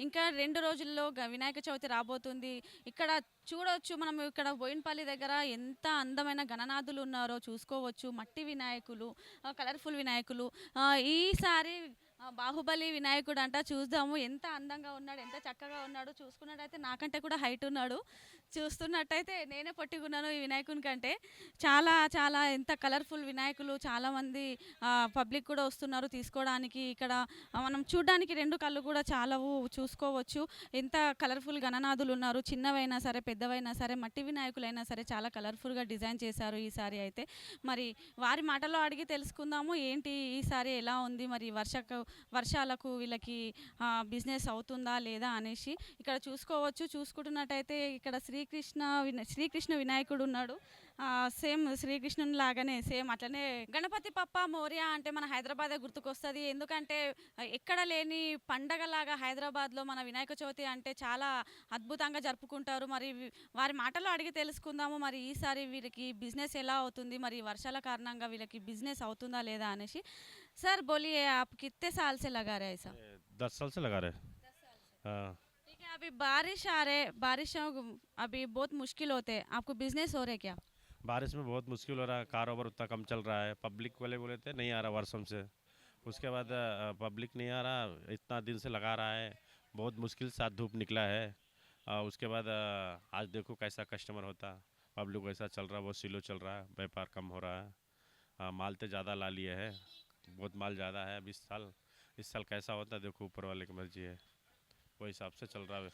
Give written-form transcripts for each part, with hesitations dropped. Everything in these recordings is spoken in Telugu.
ఇంకా 2 రోజుల్లో వినాయక చవితి రాబోతుంది. ఇక్కడ చూడొచ్చు మనం ఇక్కడ బోయినపల్లి దగ్గర ఎంత అందమైన గణనాథులు ఉన్నారో చూసుకోవచ్చు. మట్టి వినాయకులు, కలర్‌ఫుల్ వినాయకులు. ఈసారి బాహుబలి వినాయకుడంట చూద్దాము. ఎంత అందంగా ఉన్నాడు, ఎంత చక్కగా ఉన్నాడు. చూసుకున్నట్టయితే నాకంటే కూడా హైట్ ఉన్నాడు. చూస్తున్నట్టయితే నేనే పొట్టిగున్నాను ఈ వినాయకుని కంటే. చాలా చాలా ఎంత కలర్‌ఫుల్ వినాయకులు చాలామంది పబ్లిక్ కూడా వస్తున్నారు తీసుకోవడానికి. ఇక్కడ మనం చూడ్డానికి 2 కళ్ళు కూడా చాలవు చూసుకోవచ్చు. ఎంత కలర్‌ఫుల్ గణనాథులు ఉన్నారు. చిన్నవైనా సరే, పెద్దవైనా సరే, మట్టి వినాయకులైనా సరే చాలా కలర్‌ఫుల్‌గా డిజైన్ చేశారు ఈసారి అయితే. మరి వారి మాటల్లో అడిగి తెలుసుకుందాము. ఏంటి ఈసారి ఎలా ఉంది? మరి వర్షాలకు వీళ్ళకి బిజినెస్ అవుతుందా లేదా అనేసి ఇక్కడ చూసుకోవచ్చు. చూసుకుంటున్నట్టయితే ఇక్కడ శ్రీకృష్ణ వినాయకుడు ఉన్నాడు. సేమ్ శ్రీకృష్ణుని లాగానే సేమ్ అట్లనే గణపతి పప్ప మోరియా అంటే మన హైదరాబాదే గుర్తుకొస్తుంది. ఎందుకంటే ఎక్కడ లేని పండగలాగా హైదరాబాద్లో మన వినాయక చవితి అంటే చాలా అద్భుతంగా జరుపుకుంటారు. మరి వారి మాటల్లో అడిగి తెలుసుకుందాము. మరి ఈసారి వీళ్ళకి బిజినెస్ ఎలా అవుతుంది, మరి వర్షాల కారణంగా వీళ్ళకి బిజినెస్ అవుతుందా లేదా అనేసి. सर बोलिए आप कितने साल से लगा रहे हैं ऐसा? 10 साल से लगा रहे। 10 साल से। हाँ। ठीक है, अभी बारिश आ रहे, बारिशों अभी बहुत मुश्किल होते हैं, आपको बिजनेस हो रहे क्या? बारिश में बहुत मुश्किल हो रहा है, कारोबार उतना कम चल रहा है। पब्लिक वाले बोले थे नहीं आ रहा वर्षों से। उसके बाद पब्लिक नहीं आ रहा, इतना दिन से लगा रहा है, बहुत मुश्किल से आज धूप निकला है। उसके बाद आज देखो कैसा कस्टमर होता। पब्लिक वैसा चल रहा, बहुत स्लो चल रहा है, व्यापार कम हो रहा है। माल तो ज़्यादा ला लिए है, बहुत माल ज़्यादा है। अब इस साल कैसा होता देखो, ऊपर वाले की मर्जी है, वो हिसाब से चल रहा है।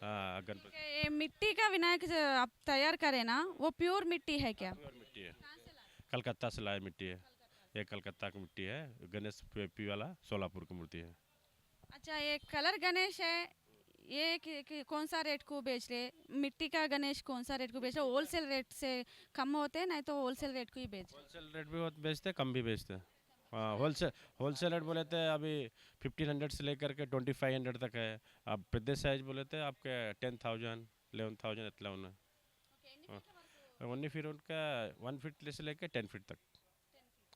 हाँ गणपति ये मिट्टी का विनायक जो आप तैयार करें ना, वो प्योर मिट्टी है क्या? प्योर मिट्टी है, कलकत्ता से लाए मिट्टी है। ये कलकत्ता की मिट्टी है। गणेश पी वाला सोलापुर की मूर्ति है। अच्छा, ये कलर गणेश है, ये कौन सा रेट को बेच रहे? मिट्टी का गणेश कौन सा रेट को बेच रहे? होलसेल रेट से कम होते हैं, नहीं तो होलसेल रेट को ही बेच रहे? होलसेल रेट भी बहुत बेचते, कम भी बेचते। हाँ होलसेल रेट बोले थे अभी 1500 से लेकर के 2500 तक है। अब प्रदेश साइज बोले थे आपके 10,000 11,000 इतना उन्हें। हाँ ओनली फिर उनका 1 फीट से लेकर 10 फीट तक।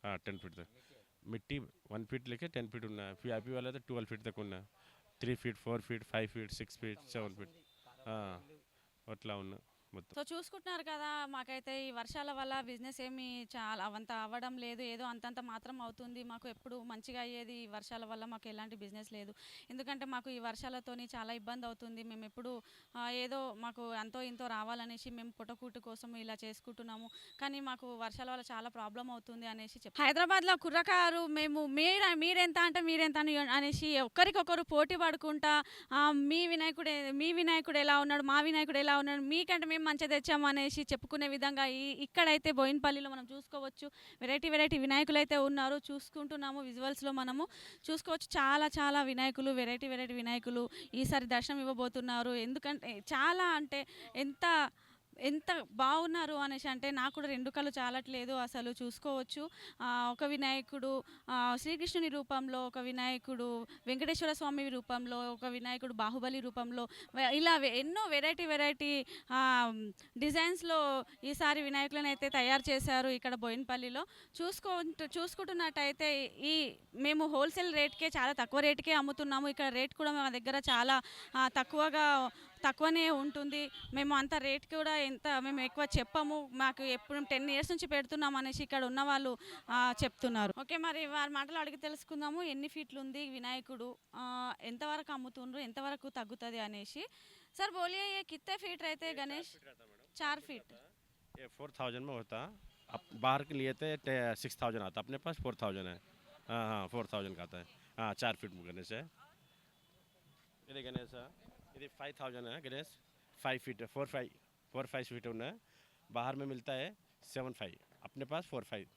हाँ 10 फीट तक मिट्टी 1 फीट लेके 10 फीट उन्ना है। VIP वाला तो 12 फीट तक उन्ना है। 3 feet 4 feet 5 feet 6 feet 7 feet हाँ అట్లా ఉన్నా మొత్తం. సో చూసుకుంటున్నారు కదా, మాకైతే ఈ వర్షాల వల్ల బిజినెస్ ఏమి చాలా అవంత అవ్వడం లేదు. ఏదో అంతంత మాత్రం అవుతుంది. మాకు ఎప్పుడు మంచిగా అయ్యేది, ఈ వర్షాల వల్ల మాకు ఎలాంటి బిజినెస్ లేదు. ఎందుకంటే మాకు ఈ వర్షాలతోని చాలా ఇబ్బంది అవుతుంది. మేము ఎప్పుడు ఏదో మాకు అంతో ఇంతో రావాలనేసి మేము పుటకూటి కోసం ఇలా చేసుకుంటున్నాము. కానీ మాకు వర్షాల వల్ల చాలా ప్రాబ్లం అవుతుంది అనేసి హైదరాబాద్లో కుర్రకారు మేము మీరెంత అంటే మీరెంత అనేసి ఒకరికొకరు పోటీ పడుకుంటా మీ వినాయకుడు ఎలా ఉన్నాడు, మా వినాయకుడు ఎలా ఉన్నాడు, మీకంటే మేము మంచిగా తెచ్చాము అనేసి చెప్పుకునే విధంగా ఇక్కడైతే బోయినపల్లిలో మనం చూసుకోవచ్చు. వెరైటీ వినాయకులు అయితే ఉన్నారు. చూసుకుంటున్నాము విజువల్స్లో మనము చూసుకోవచ్చు. చాలా చాలా వినాయకులు, వెరైటీ వినాయకులు ఈసారి దర్శనం ఇవ్వబోతున్నారు. ఎందుకంటే చాలా అంటే ఎంత బాగున్నారు అనేసి అంటే నాకు కూడా 2 కళ్ళు చాలట్లేదు అసలు. చూసుకోవచ్చు ఒక వినాయకుడు శ్రీకృష్ణుని రూపంలో, ఒక వినాయకుడు వెంకటేశ్వర స్వామి రూపంలో, ఒక వినాయకుడు బాహుబలి రూపంలో, ఇలా ఎన్నో వెరైటీ డిజైన్స్లో ఈసారి వినాయకులను అయితే తయారు చేశారు ఇక్కడ బోయినపల్లిలో. చూసుకుంటున్నట్టయితే మేము హోల్సేల్ రేట్కే, చాలా తక్కువ రేటుకే అమ్ముతున్నాము. ఇక్కడ రేట్ కూడా మా దగ్గర చాలా తక్కువనే ఉంటుంది. మేము అంత రేట్ కూడా మేము ఎక్కువ చెప్పము. మాకు ఎప్పుడు 10 ఇయర్స్ నుంచి పెడుతున్నాం అనేసి ఇక్కడ ఉన్న వాళ్ళు చెప్తున్నారు. ఓకే, మరి వారి మాటలు అడిగి తెలుసుకుందాము. ఎన్ని ఫీట్లు ఉంది వినాయకుడు, ఎంతవరకు అమ్ముతుండ్రు, ఎంతవరకు తగ్గుతుంది అనేసి. सर बोलिए ये कितने फीट रहते हैं गणेश? 4 फीट। ये 4000 में होता। अब बाहर के लिए तो 6000 आता, अपने पास 4000 है। हाँ 4000 का आता है। हाँ 4 फीट में गणेश है। ये गणेश है, ये 5000 है गणेश। 5 फीट 4-5 फीट है। बाहर में मिलता है 7-5, अपने पास 4-5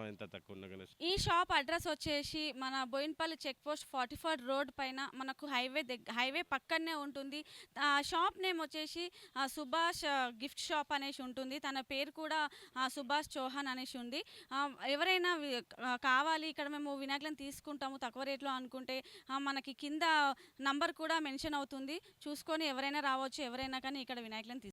ఎంత తక్కువ ఉన్న గణేష్. ఈ షాప్ అడ్రస్ వచ్చేసి మన బోయినపల్లి చెక్ పోస్ట్ 44 రోడ్ పైన మనకు హైవే పక్కనే ఉంటుంది. షాప్ నేమ్ వచ్చేసి సుభాష్ గిఫ్ట్ షాప్ అనేసి ఉంటుంది. తన పేరు కూడా సుభాష్ చౌహాన్ అనేసి ఉంది. ఎవరైనా కావాలి, ఇక్కడ మేము వినాయకులను తీసుకుంటాము తక్కువ రేట్లో అనుకుంటే మనకి కింద నంబర్ కూడా మెన్షన్ అవుతుంది. చూసుకొని ఎవరైనా రావచ్చు, ఎవరైనా కానీ ఇక్కడ వినాయకులను